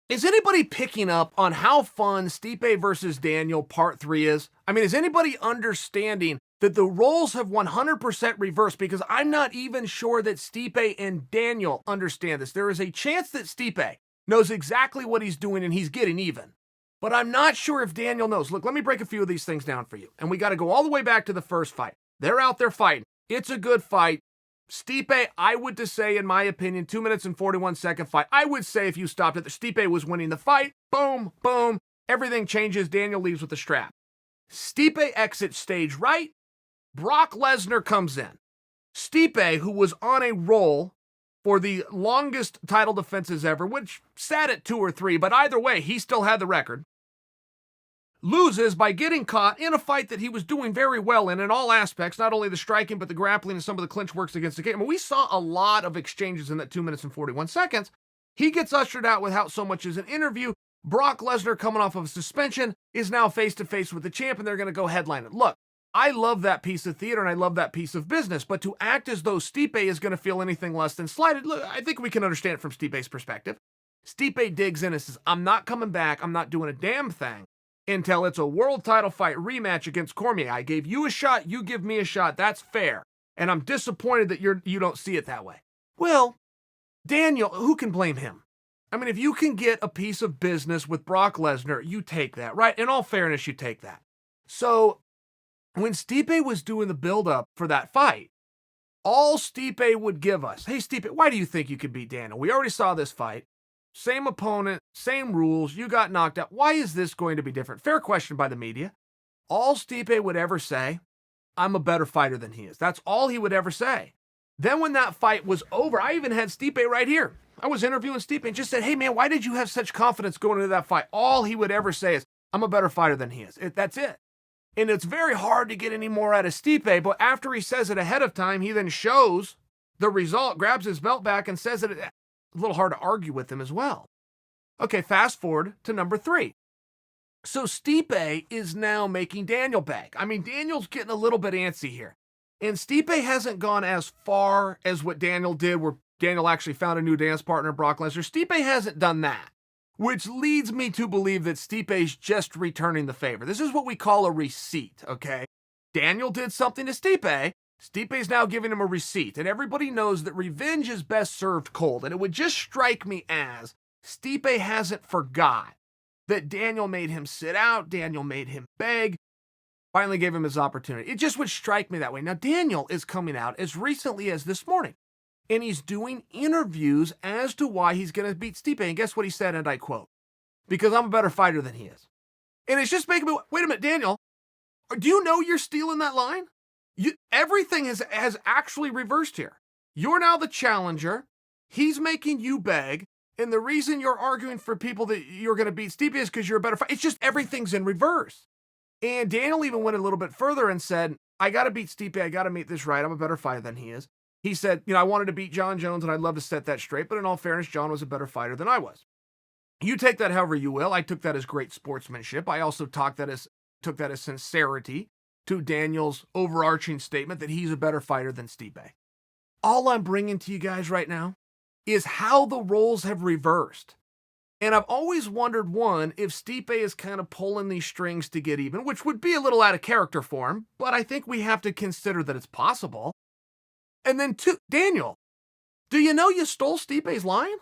Is anybody picking up on how fun Stipe versus Daniel Part 3 is? I mean, is anybody understanding that the roles have 100% reversed? Because I'm not even sure that Stipe and Daniel understand this. There is a chance that Stipe knows exactly what he's doing and he's getting even. But I'm not sure if Daniel knows. Look, let me break a few of these things down for you. And we got to go all the way back to the first fight. They're out there fighting. It's a good fight. Stipe, I would to say, in my opinion, 2 minutes and 41-second fight. I would say if you stopped it, Stipe was winning the fight. Boom, boom. Everything changes. Daniel leaves with the strap. Stipe exits stage right. Brock Lesnar comes in. Stipe, who was on a roll for the longest title defenses ever, which sat at 2 or 3, but either way, he still had the record, loses by getting caught in a fight that he was doing very well in all aspects, not only the striking, but the grappling and some of the clinch works against the cage. I mean, we saw a lot of exchanges in that 2 minutes and 41 seconds. He gets ushered out without so much as an interview. Brock Lesnar, coming off of a suspension, is now face-to-face with the champ, and they're going to go headline it. Look, I love that piece of theater, and I love that piece of business, but to act as though Stipe is going to feel anything less than slighted, look, I think we can understand it from Stipe's perspective. Stipe digs in and says, I'm not coming back. I'm not doing a damn thing until it's a world title fight rematch against Cormier. I gave you a shot, you give me a shot, that's fair. And I'm disappointed that you don't see it that way. Well, Daniel, who can blame him? I mean, if you can get a piece of business with Brock Lesnar, you take that, right? In all fairness, you take that. So when Stipe was doing the build-up for that fight, all Stipe would give us, hey, Stipe, why do you think you could beat Daniel? We already saw this fight. Same opponent, same rules, you got knocked out. Why is this going to be different? Fair question by the media. All Stipe would ever say, I'm a better fighter than he is. That's all he would ever say. Then when that fight was over, I even had Stipe right here. I was interviewing Stipe and just said, hey man, why did you have such confidence going into that fight? All he would ever say is, I'm a better fighter than he is. That's it. And it's very hard to get any more out of Stipe, but after he says it ahead of time, he then shows the result, grabs his belt back and says it. A little hard to argue with him as well. Okay, fast forward to number 3. So Stipe is now making Daniel beg. I mean, Daniel's getting a little bit antsy here. And Stipe hasn't gone as far as what Daniel did, where Daniel actually found a new dance partner, Brock Lesnar. Stipe hasn't done that, which leads me to believe that Stipe's just returning the favor. This is what we call a receipt, okay? Daniel did something to Stipe. Stipe's now giving him a receipt, and everybody knows that revenge is best served cold, and it would just strike me as Stipe hasn't forgot that Daniel made him sit out, Daniel made him beg, finally gave him his opportunity. It just would strike me that way. Now, Daniel is coming out as recently as this morning, and he's doing interviews as to why he's going to beat Stipe, and guess what he said, and I quote, because I'm a better fighter than he is. And it's just making me, wait a minute, Daniel, do you know you're stealing that line? Everything has actually reversed here. You're now the challenger. He's making you beg. And the reason you're arguing for people that you're going to beat Stipe is because you're a better fighter. It's just everything's in reverse. And Daniel even went a little bit further and said, I got to beat Stipe. I got to make this right. I'm a better fighter than he is. He said, I wanted to beat John Jones and I'd love to set that straight. But in all fairness, John was a better fighter than I was. You take that however you will. I took that as great sportsmanship. I also took that as sincerity to Daniel's overarching statement that he's a better fighter than Stipe. All I'm bringing to you guys right now is how the roles have reversed. And I've always wondered, one, if Stipe is kind of pulling these strings to get even, which would be a little out of character for him, but I think we have to consider that it's possible. And then two, Daniel, do you know you stole Stipe's line?